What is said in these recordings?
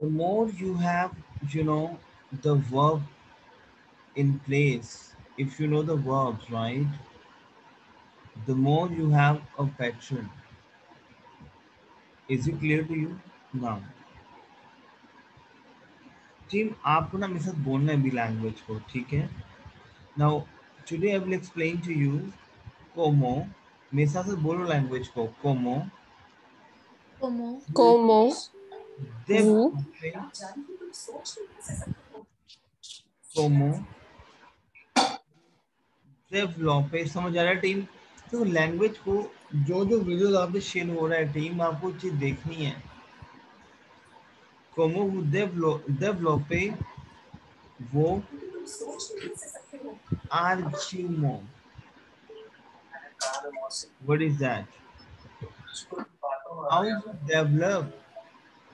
The more you have, you know, the verb in place, if you know the verbs, right? The more you have a pattern. Is it clear to you? Now, team आपको ना मेरे साथ बोलना है भी language को, ठीक है? Now today I will explain to you कोमो, मेरे साथ बोलो लैंग्वेज को, कोमो Como Como vous डेवलपे, कोमो डेवलपे। समझ आ रहा है टीम? तो लैंग्वेज को जो जो वीडियोस आप शेयर हो रहा है टीम, आपको चीज देखनी है। कोमो डेवलपे वो आर्ग्यूमो, what is that? How you develop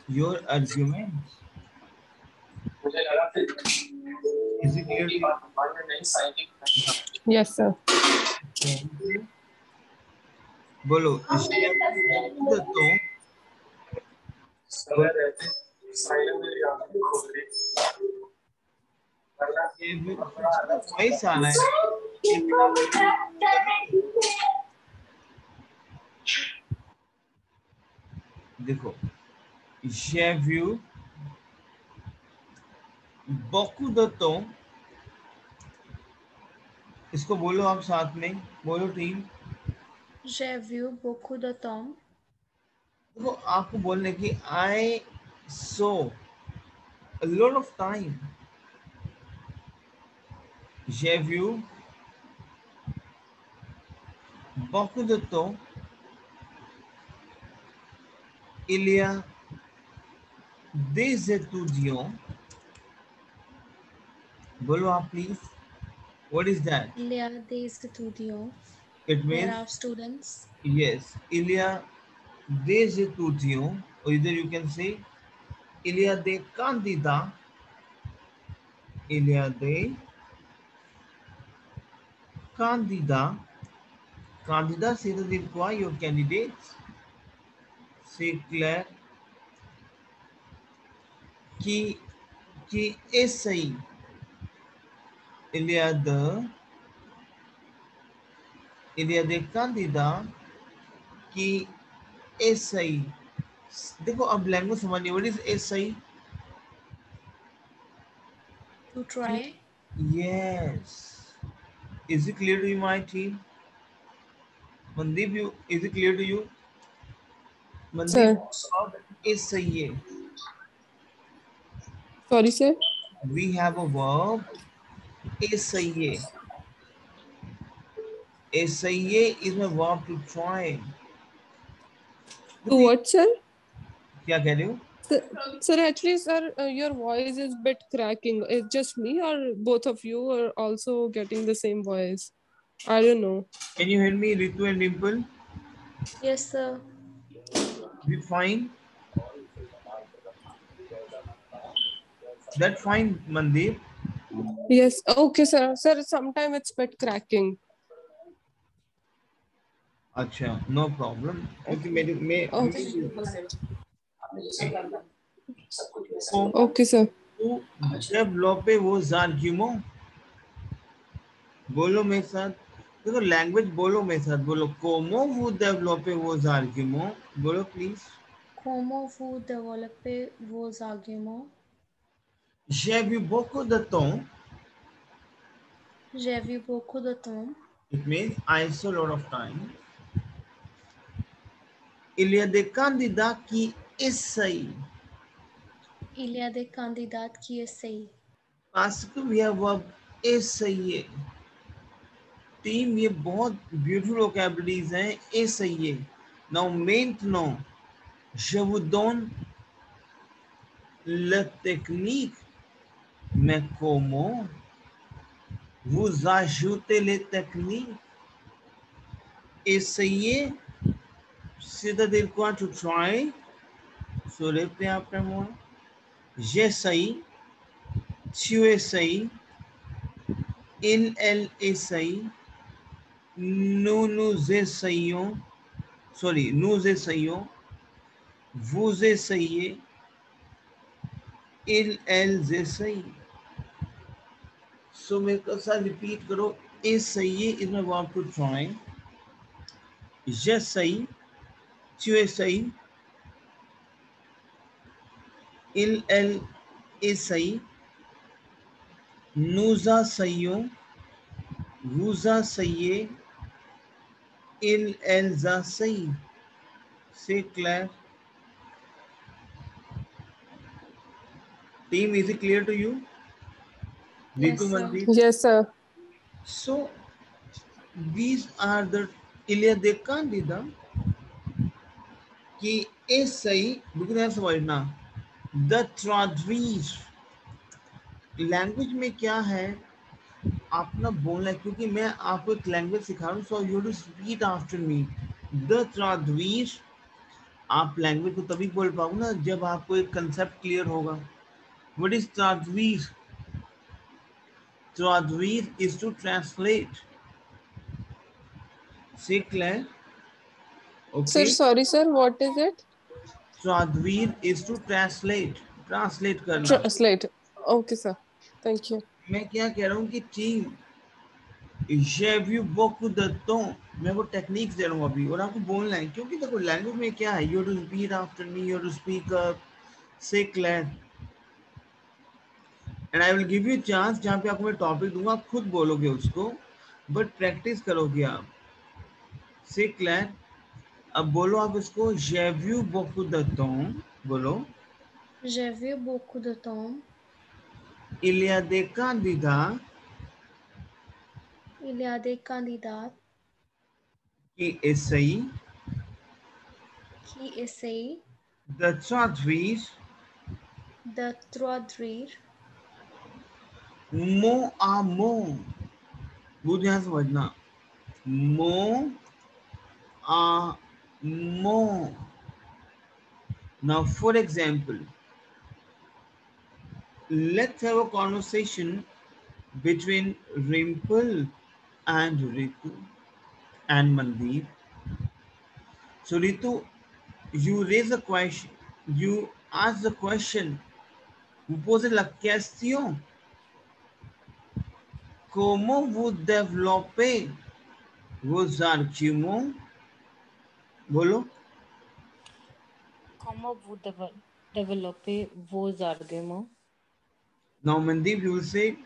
your arguments? Is it clear to you? yes sir. बोलो दत्तो, वॉइस आ रहा है। देखो, j'ai vu beaucoup de temps, इसको बोलो आप साथ में, बोलो team. j'ai vu beaucoup de temps. देखो आपको बोलने की I saw a lot of time. J'ai vu beaucoup de temps il y a des étudiants. बोलो आप please, what is that? Il y a des étudiants. It There means are students. yes, il y a des étudiants, or either you can say il y a des candidats, il y a des candidats. Candidats, c'est-à-dire quoi? Your candidates. C'est clair. Qui essayent. Il y a des candidats qui essayent. देखो अब language समझिए, what is essay? To try. Yes. Is it clear to you, my team? Mandeep, is it clear to you? Mandeep, Sir, is सही है. sorry sir. We have a verb, is सही है. Is सही है is my verb to try. To what sir? क्या कह रहे हो? Sir, actually, sir, your voice is bit cracking. It's just me, or both of you are also getting the same voice? I don't know. Can you hear me, Ritu and Dimple? Yes, sir. Is it fine? That's fine, Mandeep. Yes. Okay, sir. Sir, sometimes it's bit cracking. अच्छा, no problem. क्योंकि मैं Okay, sir. développer vos arguments. बोलो मेरे साथ, देखो language बोलो मेरे साथ, बोलो como vous développez vos arguments, बोलो please. Comment vous développez vos arguments? J'ai vu beaucoup de temps, J'ai vu beaucoup de temps. it means I saw a lot of time. Il y a des candidats qui essayent, Il y a des candidats qui essayent. parce que we have verb essayer. Team ये बहुत beautiful vocabularies हैं, essayer. Now maintenant, je vous donne la technique, mais comment vous ajoutez les techniques? Essayer, c'est-à-dire quoi? To try. So répétez après moi. J'essaye, tu essayes, elle essaye, nous essayons, sorry, nous essayons, vous essayez, il elle सही। सो मेरे साथ repeat करो, is सही है, is my verb to try, je सही, tu es सही, il elle is सही, nous a सही हो, vous a सही है, il elles a सही। Say Claire. Team, is it clear to you? Yes, Ritu, sir. Mandeep. Yes, sir. So these are the इलिया देख Candida कि ए सही बिकॉज समझना द ट्राडवीज लैंग्वेज में क्या है आप ना बोलना है, क्योंकि मैं आपको एक लैंग्वेज सिखा रहा हूँ, so you to speak after me. The ट्राडवीज आप लैंग्वेज को तभी बोल पाओगे ना जब आपको एक कंसेप्ट क्लियर होगा। व्हाट इज ट्राडवीज? ट्राडवीज इज टू ट्रांसलेट। से क्लियर? Sir, okay. sorry, sir. What is it? ट्राडवीज इज टू ट्रांसलेट, ट्रांसलेट करना। Translate. Okay, sir. Thank you. मैं क्या कह रहा हूँ कि team j'ai vu beaucoup de temps, मैं वो टेक्निक्स दे रहा हूँ अभी और आपको बोलना है, क्योंकि देखो लैंग्वेज में क्या है, you to repeat after me, you to speak up, से क्लियर, and I will give you chance जहाँ पे आपको मैं टॉपिक दूंगा, आप खुद बोलोगे उसको, बट प्रैक्टिस करोगे आप। से क्लियर? अब बोलो आप इसको, j'ai vu beaucoup de temps, बोलो। J'ai vu beaucoup de temps. il y a des candidats Il y a des candidats qui essayent qui essayent de traduire de traduire mot à mot, वो ध्यान समझना, mot à mot. Now, for example, let's have a conversation between Rimple and Ritu and Mandeep. So, Ritu, you raise a question, you ask the question, vous posez la question, comment vous développez vos arguments? Bolo. Comment vous développez vos arguments? Now, Mandeep, you will say,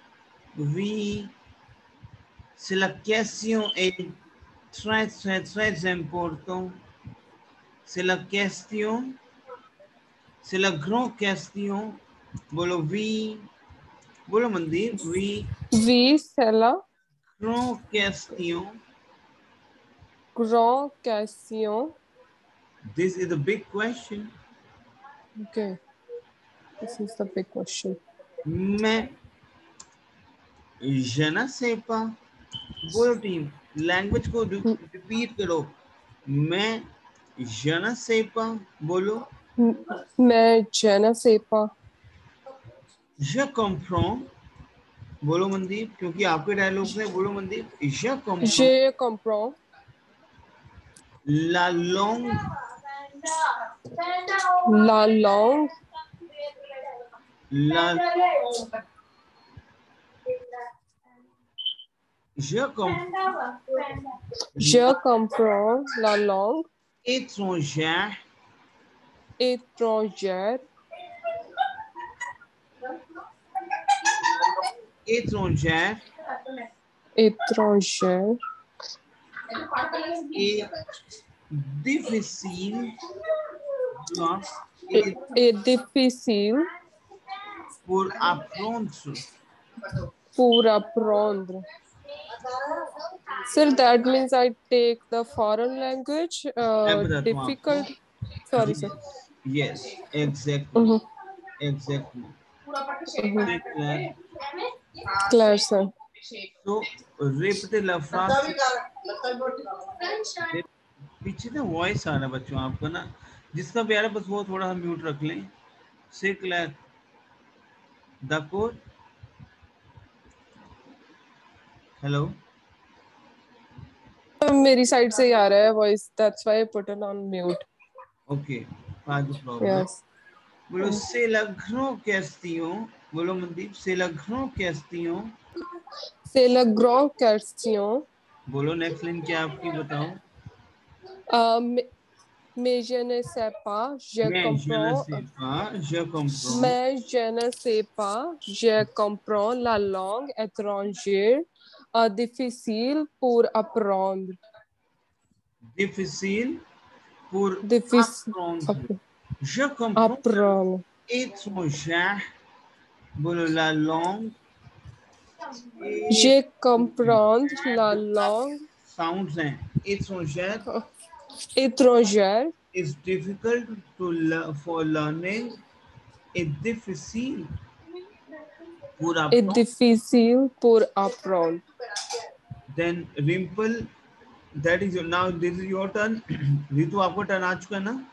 oui, c'est la question est très, très, très importante. C'est la question, c'est la grande question. Bolo oui, bolo Mandeep, oui, We sell a grande question. grand question. This is a big question. Okay. This is the big question. मैं je ne sais pas. बोलो team, language को repeat करो। मैं je ne sais pas. बोलो। मैं je ne sais pas. Je comprends. बोलो मनदीप, क्योंकि आपके डायलॉग्स हैं। बोलो Mandeep, je comprends. Je comprends. La langue, La langue. la, je comprends. Je comprends la langue Étrangère, étrangère. étrangère Étrangère. et difficile, là, Et difficile pour apprendre. pour apprendre. Sir, that means I take the foreign language. मैं बताता हूँ Difficult. आपको। Sorry, sir. Yes, exactly, exactly. Clear, sir. So, repeat the phrase. पीछे ना voice आ रहा है बच्चों आपको ना, जिसका भी आ रहा है बस वो थोड़ा सा म्यूट रख लें। से क्लियर द कोड। हेलो, मेरी साइड से ही आ रहा है voice, that's why I put it on mute. Okay, no problem. Yes. बोलो c'est la grande question. बोलो Mandeep, c'est la grande question. C'est la grande question. बोलो नेक्स्ट लाइन क्या आपकी बताओ. Mais, mais je ne sais pas, je मैं je ne comprends. sais pas, je comprends. Mais je ne sais pas, je comprends la langue étrangère difficile pour apprendre. Difficile pour Difficile apprendre. Je comprends apprendre. étrangère. बोलो la langue. Je comprends la langue Sounds हैं. Étrangère étrangère is difficult to for learning. Est difficile pour est apprendre. difficile pour apprendre. Then Rimple, that is your, now this is your turn. Ritu आपको turn आ चुका है ना?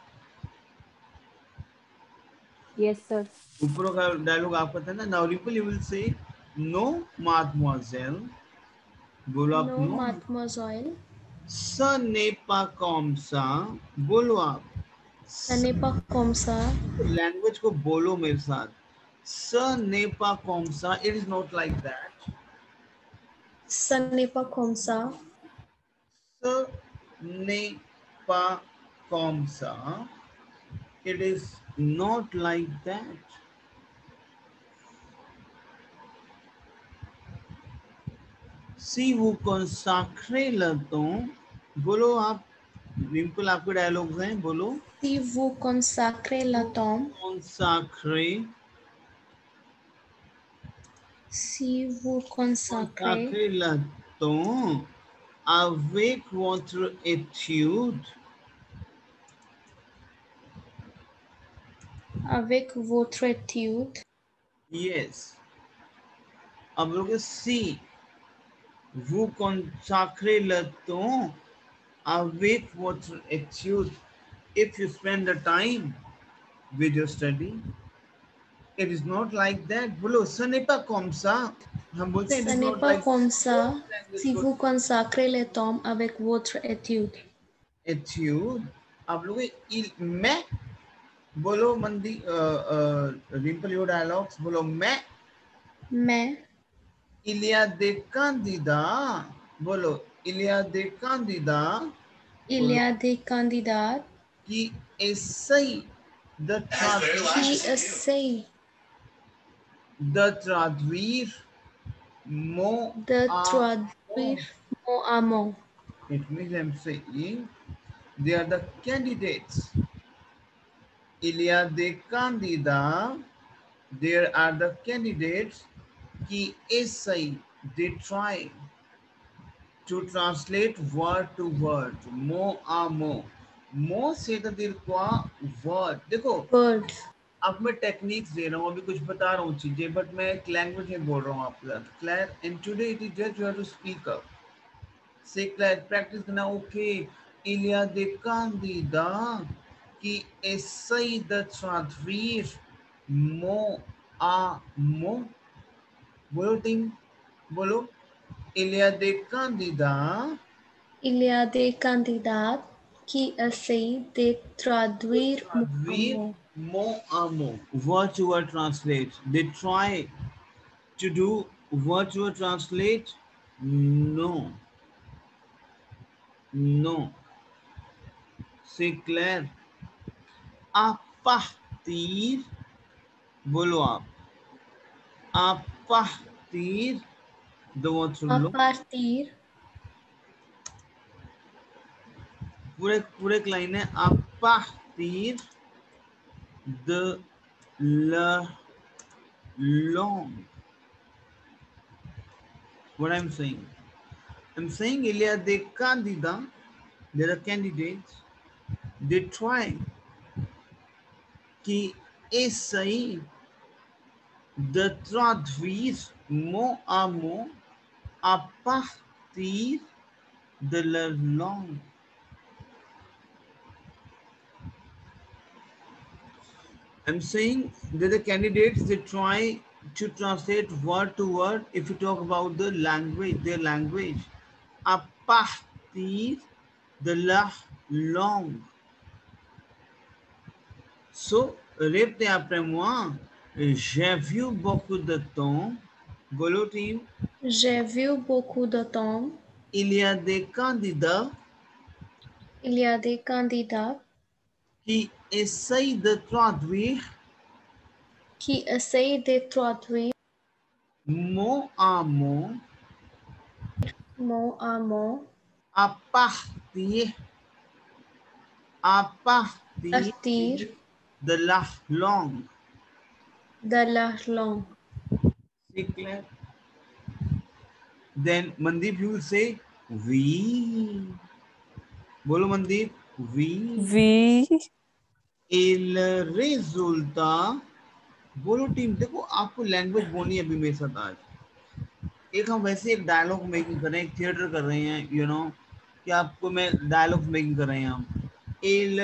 Yes, sir. ऊपर का dialogue आपका था ना? Now Rimple, you will say no, mademoiselle. बोलो आप No, no. mademoiselle. Ce n'est pas comme ça. बोलो आप. Ce n'est pas comme ça. Language को बोलो मेरे साथ. Ce n'est pas comme ça. It is not like that. Ce n'est pas comme ça. Ce n'est pas comme ça. It is not like that. Si vous consacrez le temps, बोलो आप. रिंपल आपके dialogues हैं, बोलो. Si vous consacrez le temps. Consacrez. Si vous consacrez. Consacrez le temps avec votre étude. Avec votre étude. Yes. अब लोग si vous consacrez le temps avec votre étude. If you spend the time with your study, it is not like that. बोलो, ce n'est pas comme ça. हम बोलते हैं, it Ce is n'est not pas like comme ça. Si vous consacrez le temps avec votre étude. étude. आप लोग मैं बोलो मंदी Rimple your dialogues बोलो Mais il y a des candidats बोलो il y a des candidats il y a des candidats qui essayent de traduire mot de à traduire mot à mot. It means I'm saying they are the candidates. Il y a des candidats. There are the candidates qui essayent, they try to translate word to word, mot à mot. Mot से तो दिल quoi word. देखो Word. अब मैं techniques दे रहा हूँ, अभी कुछ बता रहा हूँ चीजें, बट मैं एक लैंग्वेज में बोल रहा हूँ आपके साथ. Claire, and today it is just you have to speak up. Say Claire, practice करना. Okay, il y a des candidats qui essayent de traduire mot à mot. बोलो टीम, बोलो. Il y a des candidats. Il y a des candidats qui essayent de traduire mot à mot. Word to word translate. They try to do word to word translate. No. No. C'est clair. À partir. बोलो आप. À partir. The word to à look. partir पूरे line है. À partir de la langue. What I'm saying? I'm saying il y a des candidats, there are candidates, they try qui essayent de traduire mot à mot à partir de leur langue. I'm saying that the candidates, they try to translate word to word if you talk about the language, their language, à partir de la langue. So Répétez après moi. J'ai vu beaucoup de temps. Bolo team. J'ai vu beaucoup de temps. Il y a des candidats Il y a des candidats qui essayent de traduire qui essayent de traduire mot à mot mot à mot à partir à partir de la langue. de la langue. C'est clair? Then Mandeep, you will say oui. Bolo Mandeep, oui. We. Il résultat, बोलो team, देखो आपको language बोलनी है अभी मेरे साथ आज। एक हम वैसे एक डायलॉग मेकिंग कर रहे हैं, एक थिएटर कर रहे हैं, यू नो, कि आपको मैं डायलॉग मेकिंग कर रहे हैं हम। Il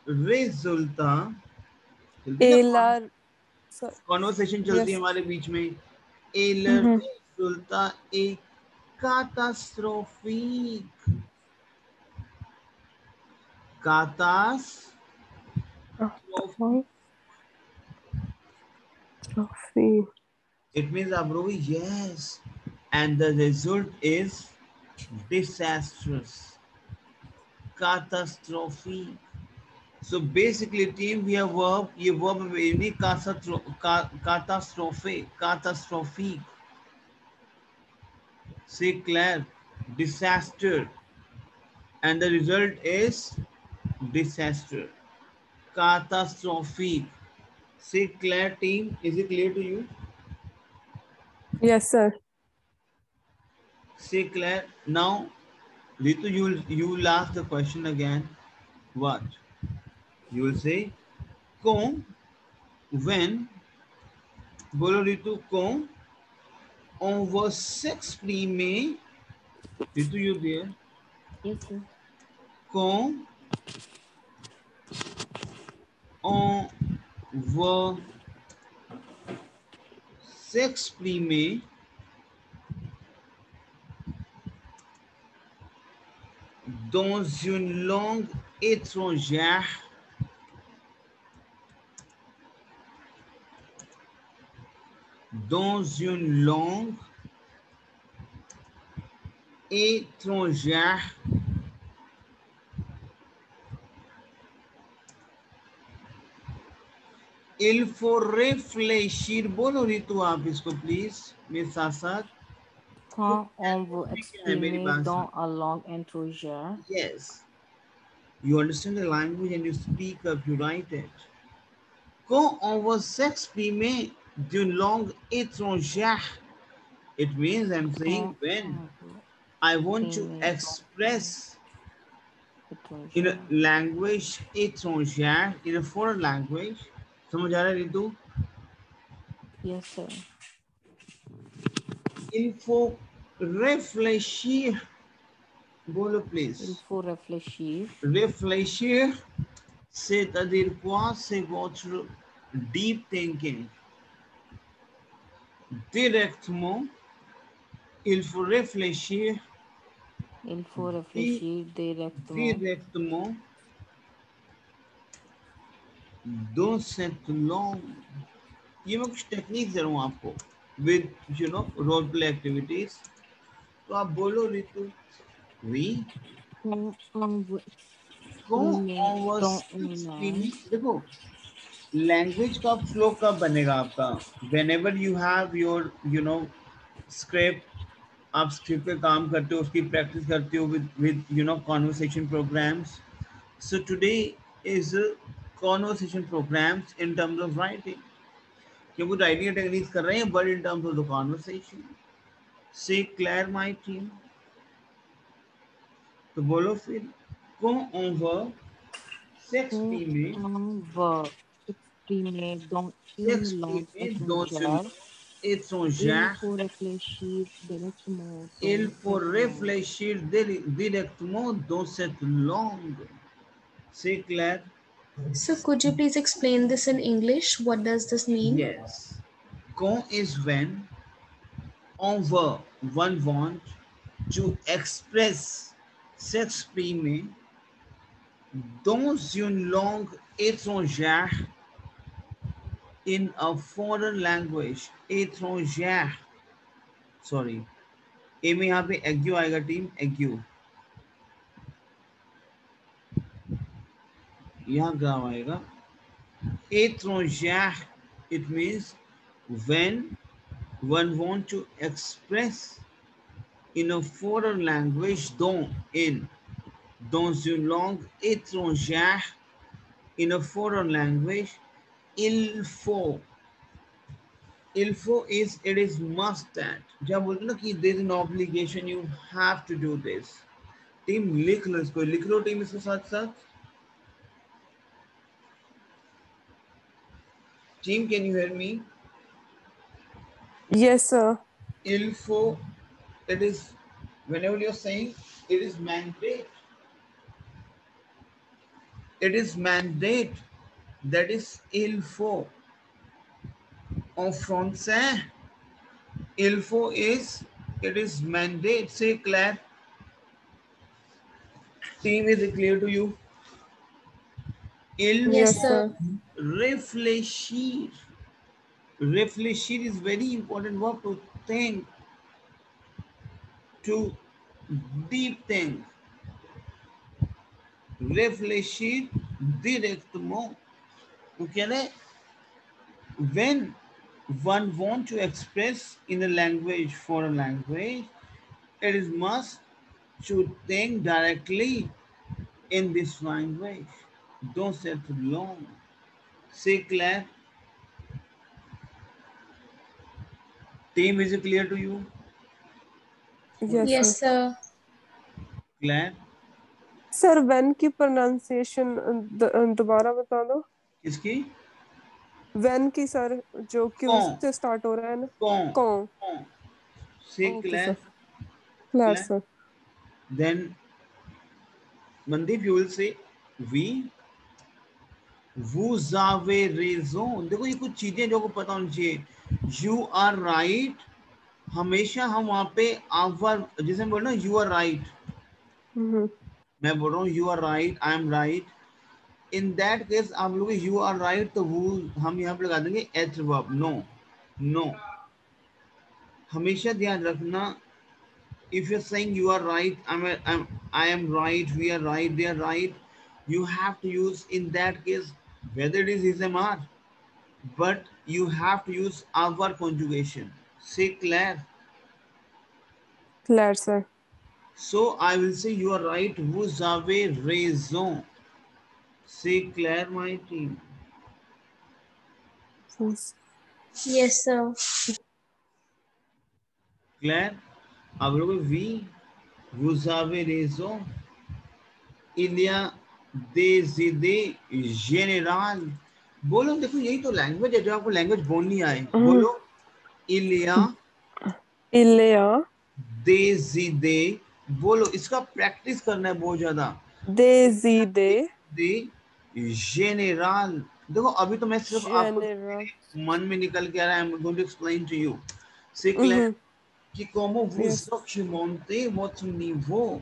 résultat, Elar. कॉन्वर्सेशन चलती है Yes. हमारे बीच में। Il Mm-hmm. résultat est catastrophique. Trophy. It means Abrovi, yes. And the result is disastrous, catastrophic. So basically, team, we have verb, ये verb meaning catastrophe, catastrophic. Say Claire, disaster. And the result is disaster, catastrophic. Say Claire, team, is it clear to you? Yes, sir. Say Claire. Now, Ritu, you will ask the question again. What? You will say, quand, when, बोलो Ritu, quand on va s'exprimer, Ritu, you there? Yes, sir. Quand on va s'exprimer dans une langue étrangère, dans une langue étrangère, il faut réfléchir. बोलो रितु आप इसको please मेरे साथ साथ. Quand on veut है मेरी exprimer बात dans soon. un langue étrangère, Yes, you understand the language and you speak up, you write it. Quand on va s'exprimer d'une langue étrangère, it means I'm saying quand when on veut I want to exprimer express dans in a étrangère, language étrangère, in a foreign language. समझ आ रहा है Ritu? yes, sir. Il faut réfléchir. बोलो please. Il faut réfléchir. Réfléchir, c'est-à-dire quoi? C'est votre deep thinking. Directement, il faut réfléchir Il faut réfléchir directement directement dans cette langue. ये मैं कुछ technique दे रहा हूँ आपको with you know role play activities. तो आप बोलो Ritu. Oui. quand on veut Quand exprimer on va dans une langue. s'exprimer, देखो लैंग्वेज का फ्लो कब बनेगा आपका? whenever you have your you know script, आप स्क्रिप्ट पे काम करते हो, उसकी प्रैक्टिस करते हो with you know conversation programs. So today is conversation programs in terms of writing. क्योंकि राइटिंग टेक्निक्स कर रहे हैं but in terms of the conversation. Say Claire my team. तो बोलो फिर. Quand on va Quand s'exprimer, on veut exprimer dans une langue dans une étrangère, il étrangère, faut réfléchir directement il dans faut cette langue. réfléchir directement dans cette langue. C'est clair? So could you please explain this in English? What does this mean? Yes. Quand is when on veut, one want to express, s'exprimer dans une langue étrangère, in a foreign language. Étranger. Sorry. ए में यहाँ पे एग्यू आएगा team, एग्यू यहाँ ग्राम आएगा. Étranger, it means when one want to express in a foreign language, dans une langue étrangère, in a foreign language, il faut is it is must that. जब बोलते ना कि there is an obligation, you have to do this. Team लिख लो इसको, लिख लो team इसके साथ साथ. Team, can you hear me? Yes, sir. Il faut, it is, whenever you're saying, it is mandate. It is mandate. That is il faut. En français, il faut is, it is mandate. Say Claire. Team, is it clear to you? Il Yes, Yes, sir. sir. réfléchir. Réfléchir is very important verb, to think, to deep think. Réfléchir directement. Okay, when one want to express in a language, for a language, it is must to think directly in this language. Don't say too long. Say Claire. Team, is it clear to you? Yes, Yes, sir. sir. Claire, sir when की pronunciation दोबारा बता दो. किसकी? when की sir जो Q कौन? से start हो रहा है ना. कौन? कौन. कौन? Say Okay, Claire. sir. Claire, Claire. sir. Then Mandeep, you will say we. Vous avez raison. देखो ये कुछ चीजें जो को पता होनी चाहिए. You are right. हमेशा हम वहाँ पे आवर, जैसे हम बोल रहे ना, you are right. मैं बोल रहा हूँ you are right, I am right. In that case आप लोग you are right, तो वो हम यहाँ पे लगा देंगे adverb. No. हमेशा ध्यान रखना, if you're saying you are right, I am right, we are right, they are right, you have to use in that case whether it is or, but you have to use our conjugation. Say Claire. Claire, sir. So I will say you are right. Vous avez raison. Say Claire, my team. Yes, sir. Claire, अब लोग we, vous avez raison. Il y a des idées générales. बोलो, देखो यही तो language है, जो आपको language बोलनी आए. बोलो, il y a des idées. बोलो, इसका प्रैक्टिस करना है बहुत ज्यादा. des idées générales. देखो अभी तो मैं सिर्फ आपको générales. मन में निकल के आ रहा है. I'm going to explain to you. C'est clair que como vous Yes. documentez votre niveau,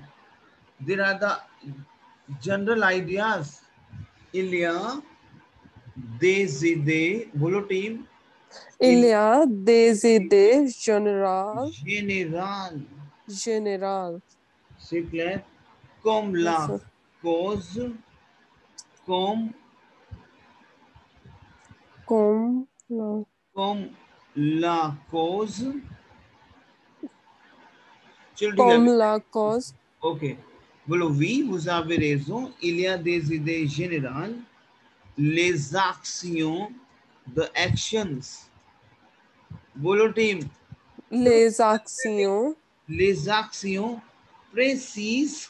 there are the general ideas. Il y a des idées. बोलो team. Il y a des idées générales. C'est clair. Comme Yes, la sir. cause, comme la cause. चलो ठीक है. Comme la cause. Ok. बोलो oui, vous avez raison. Il y a des idées générales. Les actions, the actions. बोलो team. Les actions Les actions précises.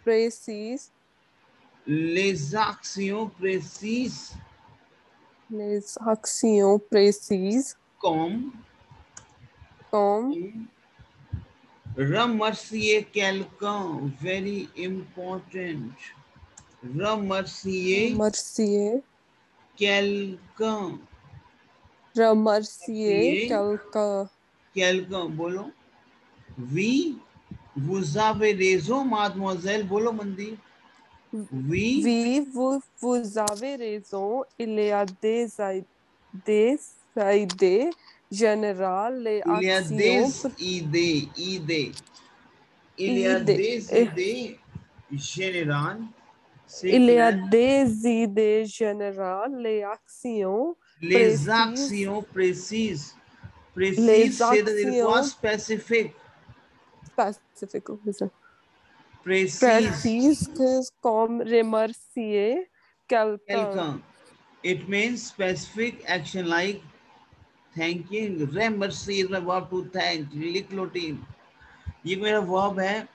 précises. Les actions précises. Les actions précises. Comme remercier quelqu'un. Very important. Remercier quelqu'un. Remercier quelqu'un. Quelqu'un. बोलो. Oui, vous avez raison, mademoiselle. बोलो मंदी. We, vous avez raison. Il y a des idées générales, les il y a actions, des idées. Il y a idées, des idées générales. C'est il y a clair. des idées générales, les actions Les précises, actions précises. Précise, les c'est-à-dire quoi? actions Spécifique. spécifiques, oui, ça. Précise. Précises comme remercier quelqu'un. Quelqu'un. It means specific action like thanking. Remercier is my verb to thank. लिख लो team. ये मेरा verb है.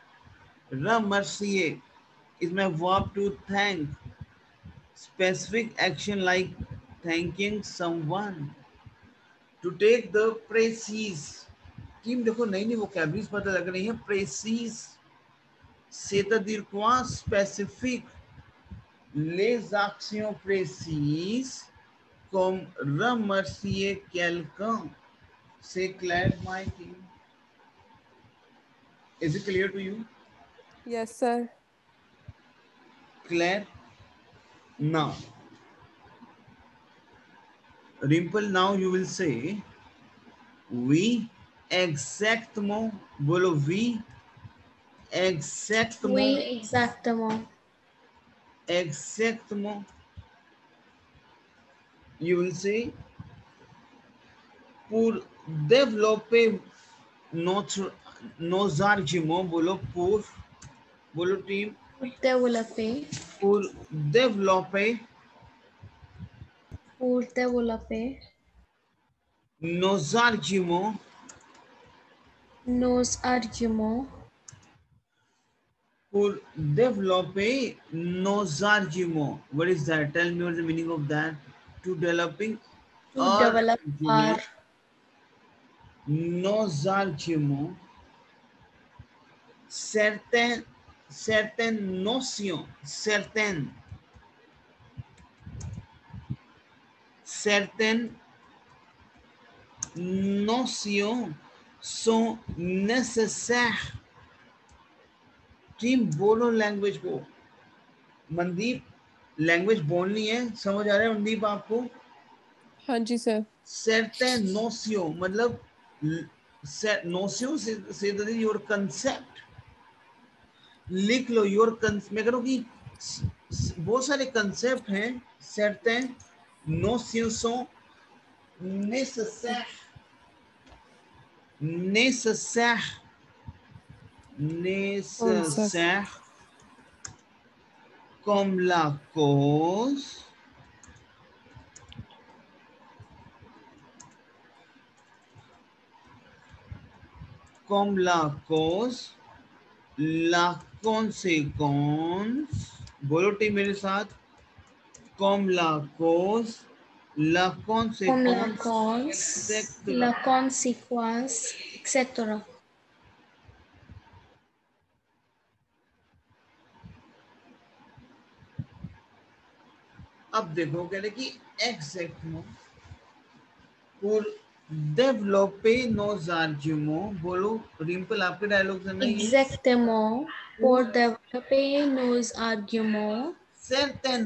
Remercier is my verb to thank. Specific action like thanking someone. To take the précise. Team देखो नई नई vocabularies पता लग रही है. Précise, c'est-à-dire quoi? Spécifique. Les actions précises comme remercier quelqu'un. C'est clair, my team? Is it clear to you? Yes, sir. Claire? Now, Rimple, now you will say, oui, exactement, bolo oui, exactement, Oui, exactement. exactement. You will say, pour développer nos arguments, bolo team, Pour développer, pour développer pour développer nos arguments, nos arguments, pour développer nos arguments. What is that? Tell me what's the meaning of that. To developing to our develop our argument, nos arguments, certaines notions, certaines notions sont nécessaires. Team बोलो language को. Mandeep language बोलनी है. समझ आ रहा है मनदीप आपको? हाँ जी sir. Certain notion मतलब notion से योर कंसेप्ट. लिख लो योर मैं कह रहा हूँ कि बहुत सारे कंसेप्ट हैं. Certain notions sont nécessaires. Nécessaire comme la cause, la conséquence, बोलो टीम मेरे साथ, comme la cause, la comme la conséquence, cause, etc. la conséquence, etc. अब देखो कह रहे कि exactement pour développer nos arguments. बोलो रिम्पल आपके डायलॉग से नहीं. Exactement, pour développer nos arguments, certaines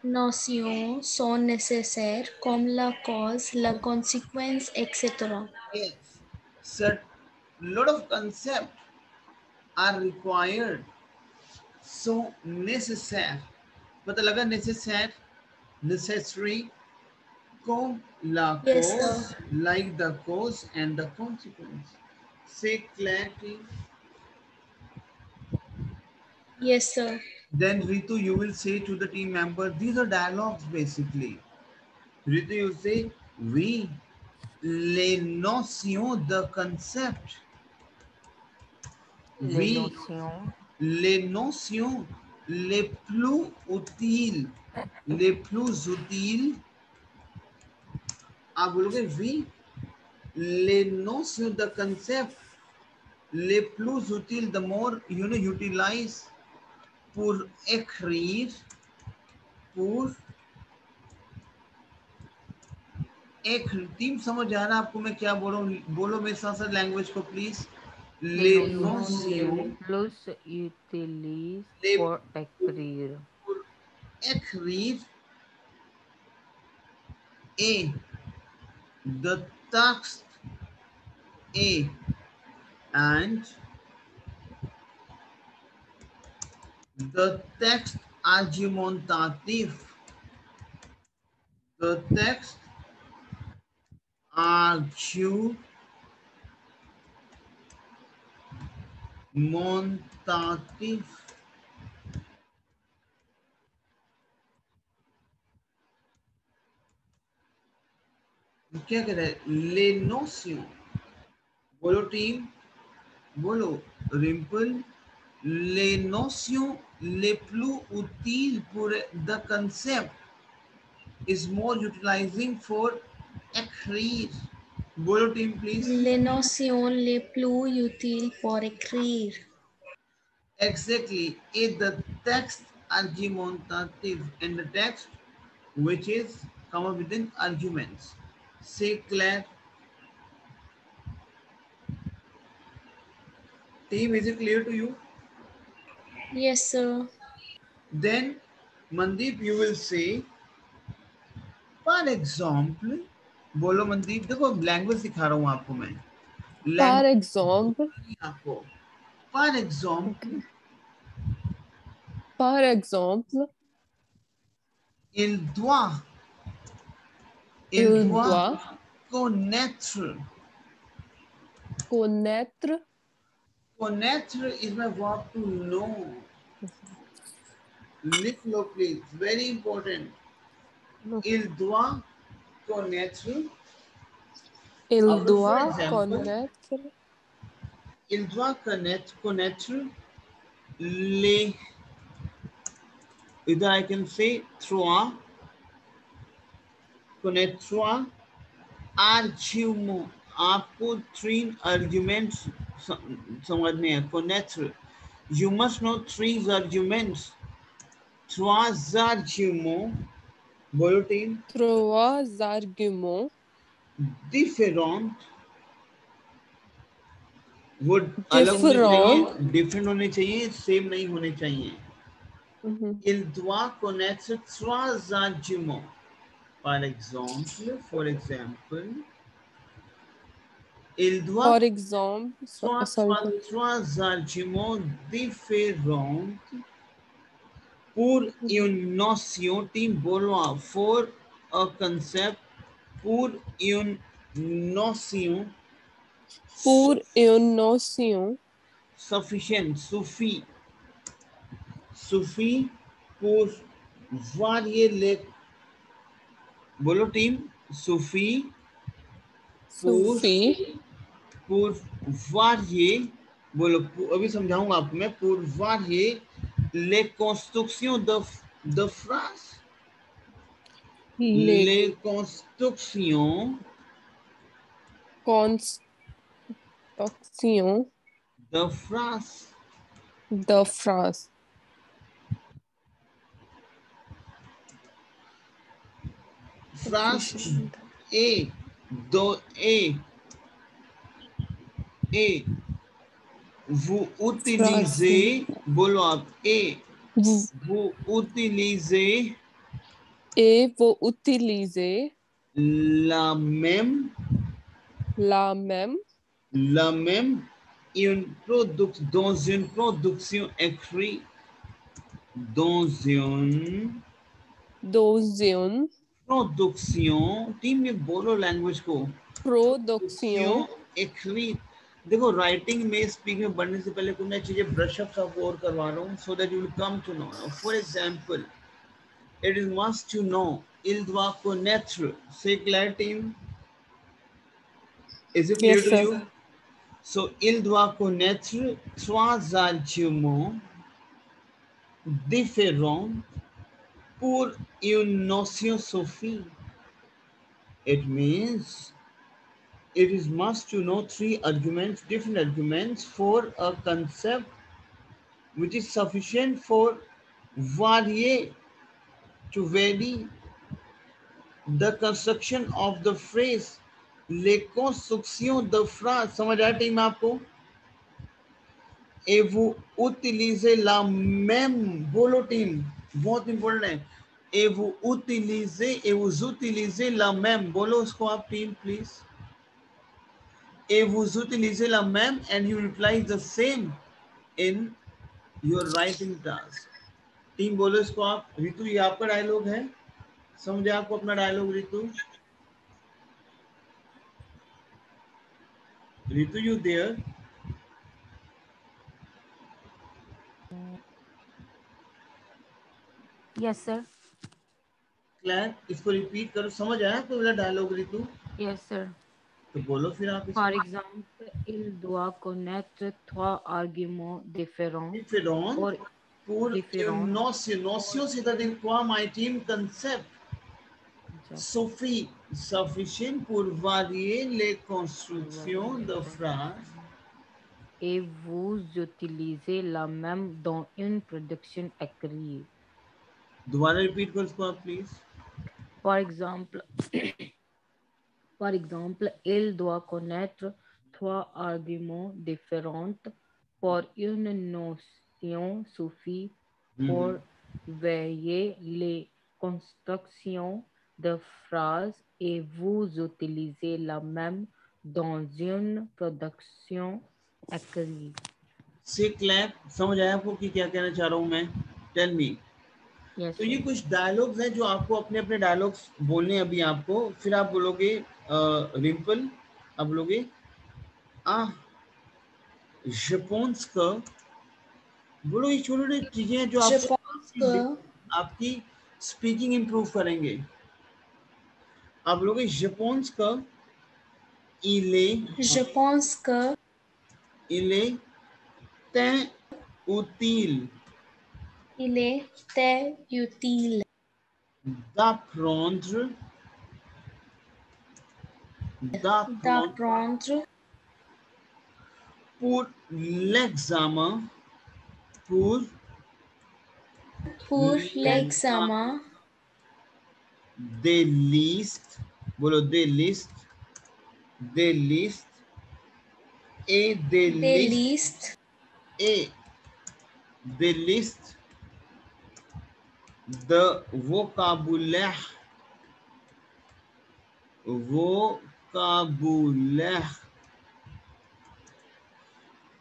notions sont nécessaires comme la cause, la conséquence, etc. yes, lot of concepts are required, so necessaire. पता लगा necessaire, necessary, comme la Yes, cause, sir. like the cause and the consequence. Say clarity. Yes, sir. Then Ritu, you will say to the team member, these are dialogues basically. Ritu, you say, oui, les notions, the concept. Les Oui, notions. les notions les plus utiles, आप बोलोगे oui, les notions, the concept les plus utiles, the more you know utilize pour écrire, team समझ आ रहा है आपको मैं क्या बोल रहा हूँ? बोलो मेरे साथ साथ लैंग्वेज को please. les notions plus utilisées les pour écrire. pour écrire et the text et and the text argumentatif, the text argumentatif, क्या कह रहा है? les notions, बोलो टीम, बोलो Rimple, les notions les plus utiles pour the concept is more utilizing for écrire. बोलो team please. Les notions les plus utiles pour écrire. Exactly. Is the text argumentative and the text which is come up within arguments. Say Claire. Team, is it clear to you? Yes, sir. Then Mandeep, you will say, for example, बोलो मनदीप, देखो language सिखा रहा हूँ आपको मैं. For example. आपको for example, For example, il doit il doit connaître. connaître. Connaître is my verb to know. लिख लो please, very important. Il doit connaître. Il For doit example, connaître. il doit connaître les. Either I can say trois, connaître argument. आपको 3 arguments समझने हैं. Connaître. You must know 3 arguments. 3 arguments. बोलो team. 3 arguments Différents. वो अलग होने चाहिए, different होने चाहिए, सेम नहीं होने चाहिए. Il doit connaître 3 arguments. For example, il doit For example, trois arguments différents pour une notion. Team बोलो आप. For a concept, pour une notion. pour une notion Sufficient, suffit pour varier les. बोलो team. suffit pour varier. बोलो, अभी समझाऊंगा आपको मैं. pour varier les constructions de phrase. Les constructions de phrase. Phrase et vous utilisez. बोलो आप. vous utilisez et vous utilisez la même dans une production écrite. Dans une production. Team में बोलो language को. production écrite. देखो writing में speaking में बढ़ने से पहले कुछ नई चीजें ब्रश अप आपको और करवा रहा हूँ, so that you will come to know. For example, it is must to know. Il doit connaître. Say Claire team. Is it clear Yes, to sir. you? So il doit connaître 3 arguments différents pour une notion suffit. It means it is must to know 3 arguments, different arguments for a concept which is sufficient for vary the construction of the phrase. Les constructions de phrase. समझ आया team आपको? Et vous utilisez la même, बोलो team, बहुत important है. Et vous utilisez la même, बोलो उसको आप team please. Et vous utilisez la même and you reply the same in your writing task. Team बोलो इसको आप. रितु ये आपका डायलॉग है, समझे आपको अपना dialogue Ritu? Ritu you there? Yes, sir. Claire इसको रिपीट करो. समझ आया आपको मेरा डायलॉग रितु? Yes, sir. तो बोलो फिर आप Par इसको. exemple, il doit connaître trois arguments différents Différent or pour une différents. notion. Notion, c'est-à-dire quoi, my team? Concept. Suffit, sufficient pour varier les constructions de phrases. Et vous utilisez la même dans une production écrite. दोबारा repeat करो इसको आप please. Par exemple, il doit connaître trois arguments différents pour une notion suffit pour varier les constructions de phrases et vous utilisez la même dans une production écrite. से clap समझ आया आपको कि क्या कहना चाह रहा हूं मैं? Tell me. Yes, तो ये sir. कुछ डायलॉग्स हैं जो आपको अपने अपने डायलॉग्स बोलने हैं अभी आपको. फिर आप बोलोगे रिम्पल, आप बोलोगे आ je pense que. बोलो ये छोटी छोटी चीजें हैं जो Je आपको pense que, आपकी स्पीकिंग इंप्रूव करेंगे. आप बोलोगे je pense que je pense que il est utile il était utile d'apprendre d'apprendre pour l'examen pour l'examen des listes. बोलो des listes et des des listes listes et des listes de vocabulaire.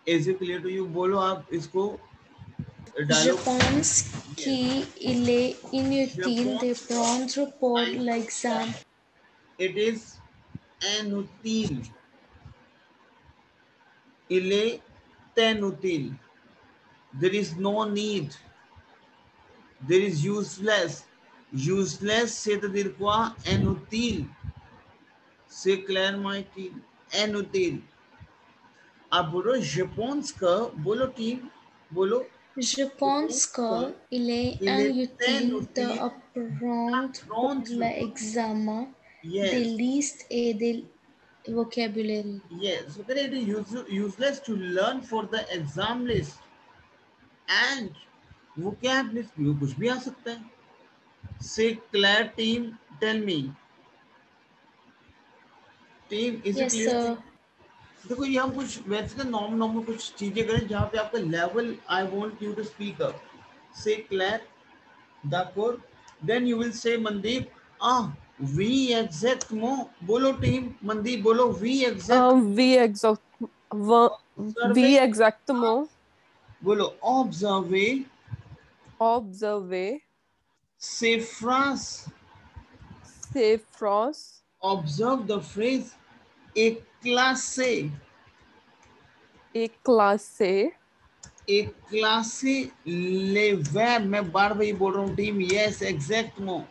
Is it clear to you? बोलो आप इसको Je dialogue. pense qu'il est inutile de prendre pour l'examen. It is inutile. Il est inutile. There is no need. There is useless. Useless c'est-à-dire quoi? Inutile. C'est clair, my team? Inutile. अब बोलो je pense que. बोलो team, बोलो. Je pense qu'il est Il est inutile inutile d'apprendre pour d'apprendre. l'examen des Yes. listes et des vocabulaire. Yes. So it is useless to learn for the exam list and vocab list. भी कुछ भी आ सकता है. Say Claire team, tell me. Team, is it Yes, clear? sir. देखो ये हम कुछ वैसे तो नॉर्मल कुछ चीजें करें जहाँ पे आपका level I want you to speak up. से क्लैर d'accord. Then you will say Mandeep, we exact mo. बोलो टीम, मनदीप बोलो we exact. We exactement बोलो observe. observe Say phrase. ces phrases. Observe the phrase एक classe. एक classe. एक क्लासे ले वर्ब. मैं बार बार ये बोल रहा हूँ टीम. यस एग्जैक्ट मो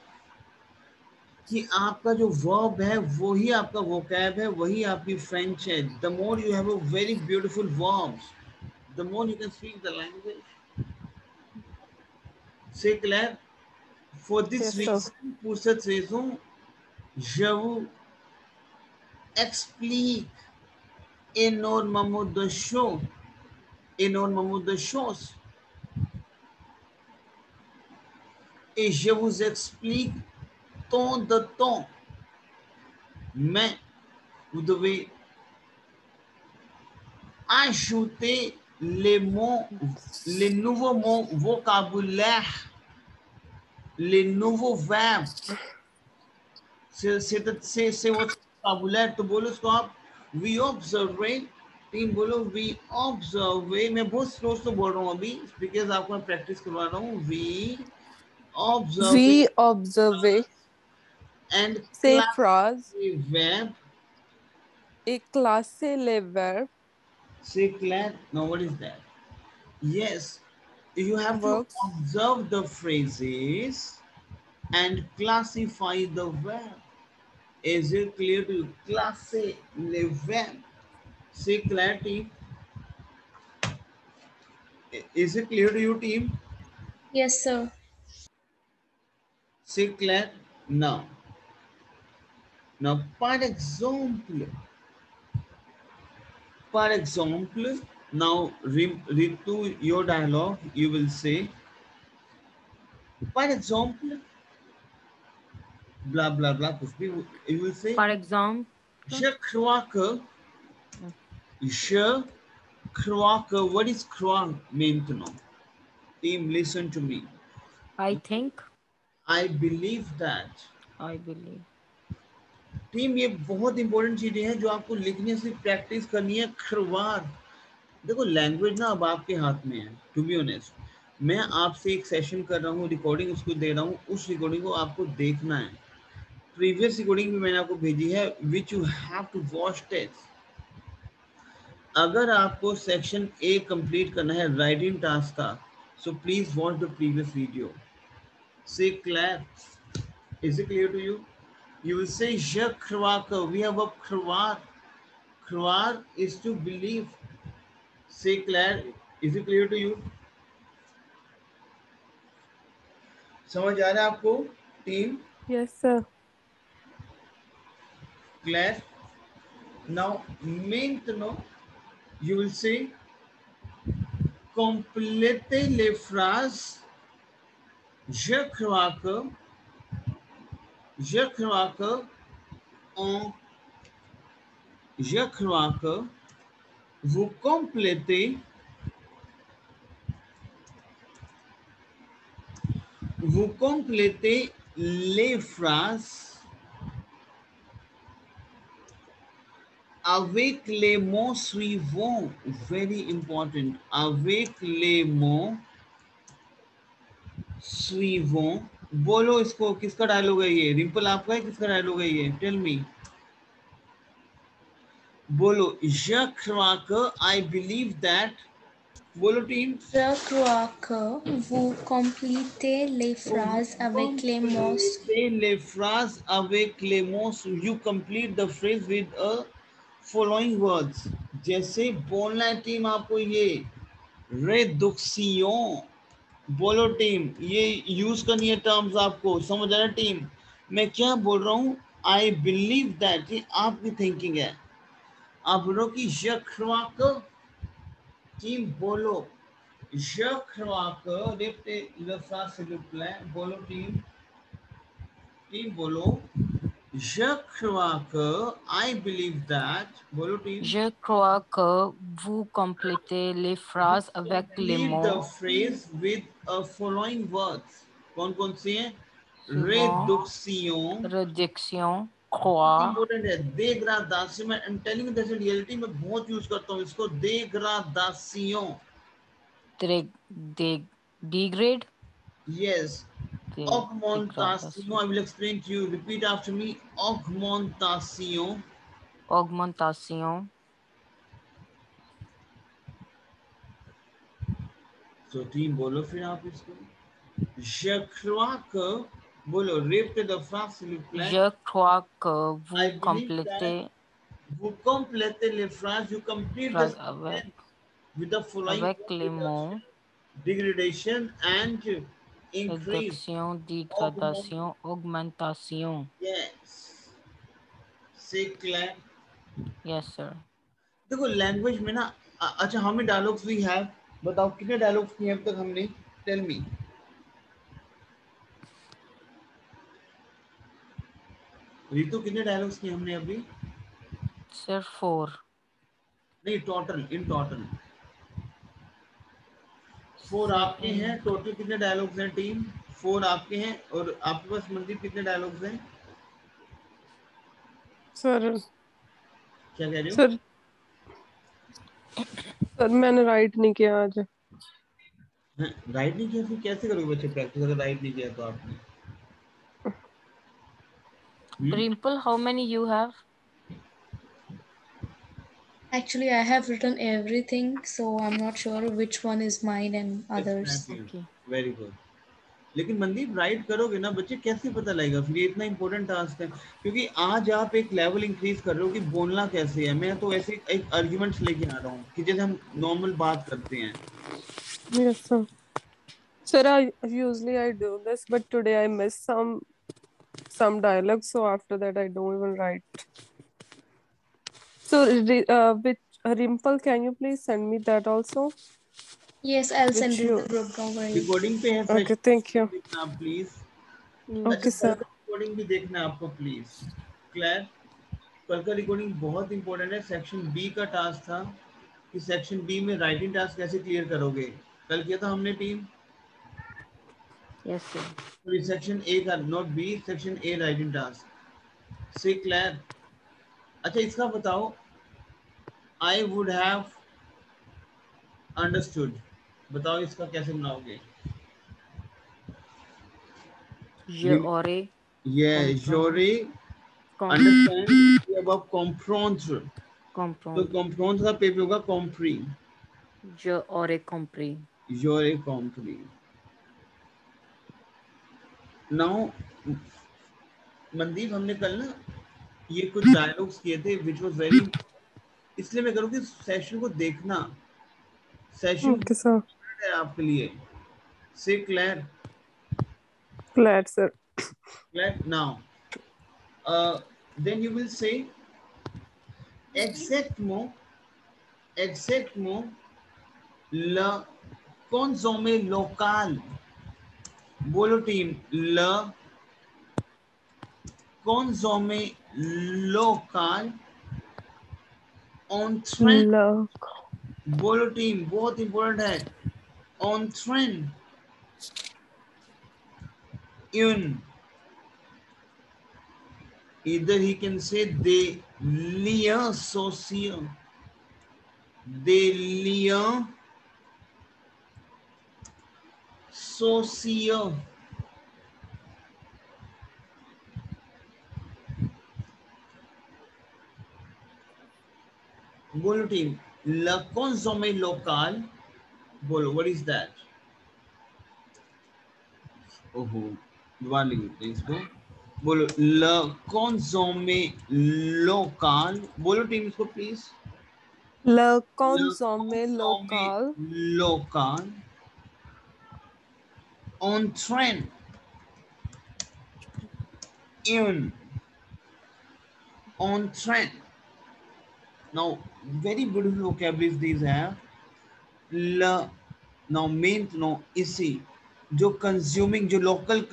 कि आपका जो वर्ब है वही आपका वोकैब है, वही आपकी फ्रेंच है. The more you have a very beautiful verbs, the more you can speak the language. से क्लियर? For this reason pour cette raison je vous explique énormément de choses, et je vous explique tant de temps. Mais vous devez ajouter les nouveaux mots vocabulaire, les nouveaux verbes, c'est votre vocabulaire, तो बोलो उसको आप we observe, team बोलो we observe, मैं बहुत slow से बोल रहा हूँ अभी बिकॉज आपको मैं प्रैक्टिस करवा रहा हूँ, we observe and say class phrase verb, a classe le verb say class, now what is that? Yes, you have to works observe the phrases and classify the verb. Is it clear to you? Classe le verb. Say clear, team. Is it clear to you, team? Yes, sir. Say clear now. Now, par exemple, now read to your dialogue. You will say, par exemple, blah blah blah. You will say, For example, je crois que, je crois que. What is croire mean to know? Team, listen to me. I think, I believe that. I believe. Team, ये बहुत important चीजें हैं जो आपको लिखने से practice करनी है। खरवार, देखो लैंग्वेज ना अब आपके हाथ में है। टू बी ऑनेस्ट, मैं आपसे एक सेशन कर रहा हूँ, रिकॉर्डिंग उसको दे रहा हूँ, उस रिकॉर्डिंग को आपको देखना है। प्रीवियस रिकॉर्डिंग भी मैंने आपको भेजी है which you have to watch test. अगर आपको सेक्शन ए कंप्लीट करना है राइटिंग टास्क का, so please watch the previous video. से क्लियर, is it clear to you? You will say je crois que. We have a croire. Croire is to believe. Say Claire, is it clear to you? समझ आ रहा है आपको team? yes sir Claire. Now maintenant you will say complétez les phrases je crois que, je crois que, en, je crois que, vous complétez, vous complétez les phrases avec les mots suivants. Very important. Avec les mots suivants. बोलो इसको, किसका dialogue है ये? रिंपल आपका है, किसका dialogue है ये? Tell me. बोलो, je crois que, I believe that. बोलो team. Je crois que vous complétez les phrases avec les mots. Les phrases avec les mots. You complete the phrase with a following words. जैसे बोलना है team आपको ये reduction. बोलो team, ये use करनी है टर्म्स आपको। समझ आ रहा है टीम मैं क्या बोल रहा हूँ? आई बिलीव दैट, ये आपकी थिंकिंग है। आप बोलो कि je crois que, टीम बोलो je crois que, répétez le phrase s'il vous plaît। बोलो टीम, टीम बोलो je crois que, I believe that। बोलो team. Je crois que vous complétez les phrases avec les Complete mots the phrase with a following words। कौन कौन सी हैं? suivants, réduction, réduction, croix, important है। dégradation, मैं I'm telling you that's a reality, मैं बहुत use करता हूँ इसको। dégradation, degrade, yes। augmentation, I degradation, will explain to you, repeat after me। augmentation, augmentation, so team बोलो फिर आप इसको। je crois que, बोलो répétez the phrase s'il vous plaît। je crois que I vous believe that, complétez vous complétez les phrases, you complete the phrases sentence with the following avec les mots degradation and increase, réduction, augment, dégradation, augmentation. yes। से क्लियर? Yes, sir. देखो language में ना अच्छा, how many dialogues we have? बताओ कितने dialogues किए अब तक हमने? Tell me. रितु, कितने डायलॉग्स किए हमने अभी? Sir, 4. नहीं, टोटल, इन टोटल 4 आपके हैं, टोटल कितने डायलॉग्स हैं टीम? 4 आपके हैं और आपके पास मनदीप कितने डायलॉग्स हैं? सर क्या कह रहे हो? सर सर मैंने राइट नहीं किया आज। राइट नहीं किया, फिर कैसे करोगे बच्चे प्रैक्टिस अगर राइट नहीं किया तो आपने? Rimple, how many you have? Actually, I have written everything, so I'm not sure which one is mine and others. Okay. Very good. लेकिन मनदीप राइट करोगे ना बच्चे, कैसे पता लगेगा? फिर ये इतना इंपॉर्टेंट टास्क है, क्योंकि आज आप एक लेवल इंक्रीज कर रहे हो कि बोलना कैसे है। मैं तो ऐसे एक आर्ग्यूमेंट्स लेके आ रहा हूँ कि जैसे हम नॉर्मल बात करते हैं। Yes, sir. Sir, I usually do this, but today I missed some dialogues, so after that I don't even write. So, with Rimple, can you please send me that also? Yes, I'll send Which in you the group. Don't worry. Recording पे है Okay, session, thank you. देखना आप please. अच्छा, Okay, कल sir. का recording भी देखना है आपको प्लीज। क्लैर, कल का रिकॉर्डिंग बहुत इंपॉर्टेंट है। सेक्शन बी का टास्क था कि सेक्शन बी में राइटिंग टास्क कैसे क्लियर करोगे। कल किया था हमने team. Yes, sir. Section A का, not B, section A writing task से। क्लैर, अच्छा इसका बताओ, आई वुड हैव अंडरस्टूड, बताओ इसका कैसे बनाओगे? Je aurais ये comprendre. जोरे Com अंडरस्टैंड अब कॉम्प्रोंत्र, तो comprendre. कॉम्प्रोंत्र का पेपर होगा कॉम्प्री। Je aurais compris. जोरे कॉम्प्री। नाउ मनदीप, हमने कल ना ये कुछ डायलॉग्स किए थे विच वाज वेरी, इसलिए मैं करूँ कि सेशन को देखना। Session Okay, sir. है आपके लिए। से क्लैर, Glad, sir. Claire now then you will say exactement le consommé local। बोलो team, le consommé local on train। Love. बोलो टीम, बहुत इंपॉर्टेंट है। on train une, either he can say des liens sociaux, des liens sociaux। बोलो team, le consommé local, बोलो what is that? ओहो, दोबारा लिख लेते हैं इसको। बोलो ल consommé local, बोलो टीम इसको please. Le Le consommé consommé local. local on train une, on train। Now very beautiful vocabularies these have। ल, now main, now इसी, जो consuming, जो local,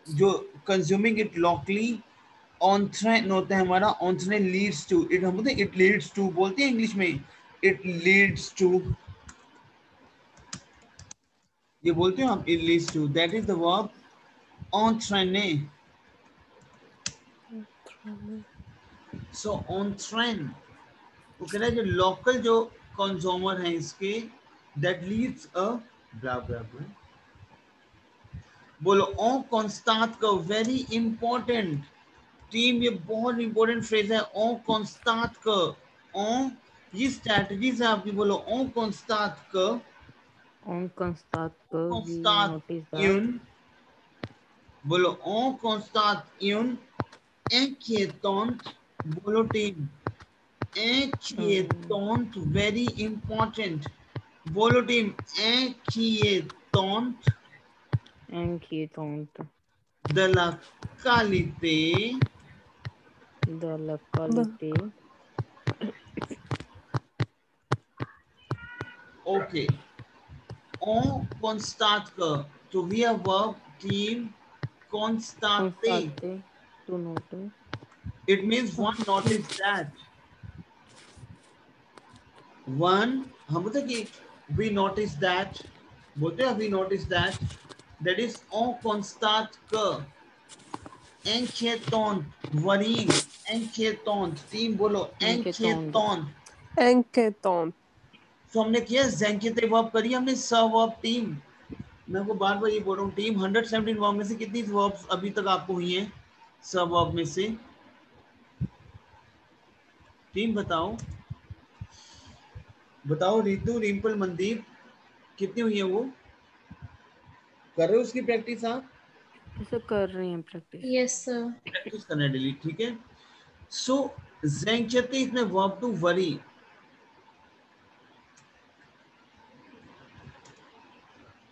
जो consuming it locally, on train होता है हमारा, on train leads to it, हम बोलते हैं it leads to, बोलते हैं इंग्लिश में it leads to, ये बोलते हो हम it leads to, that is the verb entraîner। so on train, वो कह रहा है जो local जो consumer है इसके, that leads a blah blah blah। बोलो on constant का, very important टीम, ये बहुत इंपॉर्टेंट फ्रेज है। on constant का, on, ये स्ट्रैटेजीज है आपकी। बोलो on constant का, On constate que we constant notice that une, बोलो on constant une inquiétante, बोलो टीम inquiétante, very important, बोलो team inquiétante, inquiétante de la qualité, de la qualité okay। on constate का, तो we have verb team constate, constate to notice. it means one notice that, one, हम बोलते हैं कि we notice that, बोलते हैं अभी notice that is on constat que inquiétant worrying inquiétant team बोलो Inquiétante. inquiétant Enketon. तो हमने किया ज़ेंकेते वर्ब करी हमने स वर्ब टीम मैं आपको बार बार ये बोल रहा हूँ टीम 117 वर्ब में से कितनी वर्ब्स अभी तक आपको हुई हैं स वर्ब में से टीम बताओ रितु रिंपल मनदीप कितनी हुई है वो कर रहे हो उसकी प्रैक्टिस आप ऐसा कर रही हैं प्रैक्टिस. Yes, sir. प्रैक्टिस करना डेली ठीक है सो ज़ेंकेते इसमें वर्ब टू वरी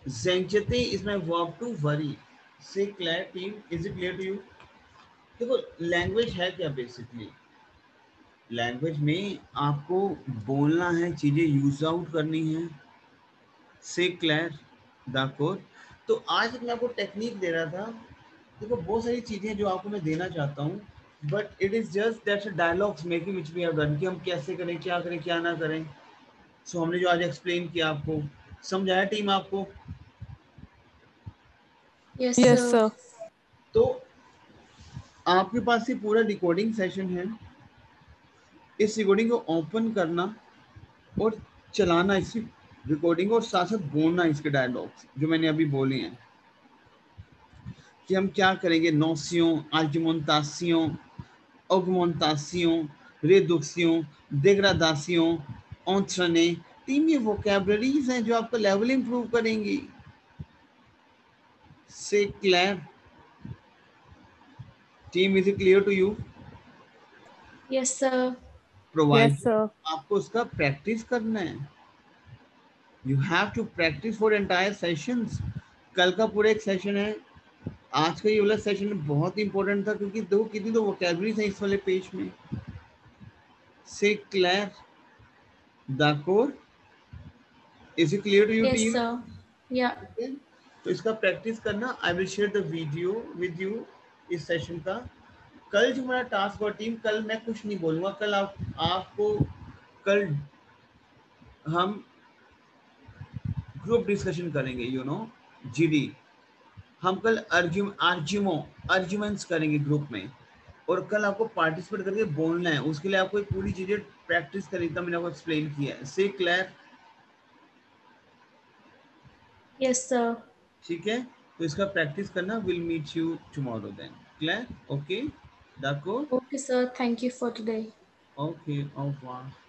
ज़ेंकेते इसमें वर्ब टू वरी से क्लियर team is it clear to you देखो लैंग्वेज है क्या बेसिकली लैंग्वेज में आपको बोलना है चीजें यूज आउट करनी है से क्लियर दाकोर तो आज मैं आपको टेक्निक दे रहा था देखो बहुत सारी चीजें जो आपको मैं देना चाहता हूँ but it is just that's dialogues making which we have done कि हम कैसे करें क्या ना करें सो हमने जो आज एक्सप्लेन किया आपको समझाया टीम आपको Yes, Yes, sir. sir. तो आपके पास ये पूरा रिकॉर्डिंग सेशन है इस रिकॉर्डिंग को ओपन करना और चलाना इसी रिकॉर्डिंग और साथ साथ बोलना इसके डायलॉग्स जो मैंने अभी बोले हैं कि हम क्या करेंगे नोसियों आर्गुमेंटासियों ऑगमेंटासियों रेडक्सियों डिग्राडासियों ऑन्ट्रने तीन ये वोकैबुलरीज हैं जो आपका लेवल इंप्रूव करेंगी से क्लियर team is it clear to you Yes, sir. Provide Yes, sir. आपको उसका प्रैक्टिस करना है you have to practice for entire sessions कल का पूरा एक सेशन है आज का ये वाला सेशन बहुत इंपॉर्टेंट था क्योंकि दो कितनी तो वोकैबुलरीज हैं इस वाले पेज में से क्लियर दाकोर is it clear to you Yes, team sir. Yeah. तो इसका प्रैक्टिस करना I will share the video with you इस सेशन का कल जो हमारा टास्क और टीम कल मैं कुछ नहीं बोलूंगा कल आपको कल हम ग्रुप डिस्कशन करेंगे यू नो जीडी हम कल आर्ग्यूमेंट्स करेंगे ग्रुप में और कल आपको पार्टिसिपेट करके बोलना है उसके लिए आपको पूरी चीजें प्रैक्टिस करनी था मैंने आपको एक्सप्लेन किया है से क्लियर Yes, sir. ठीक है तो इसका प्रैक्टिस करना will meet you tomorrow then clear okay दाको Okay, sir. Thank you for today. Okay of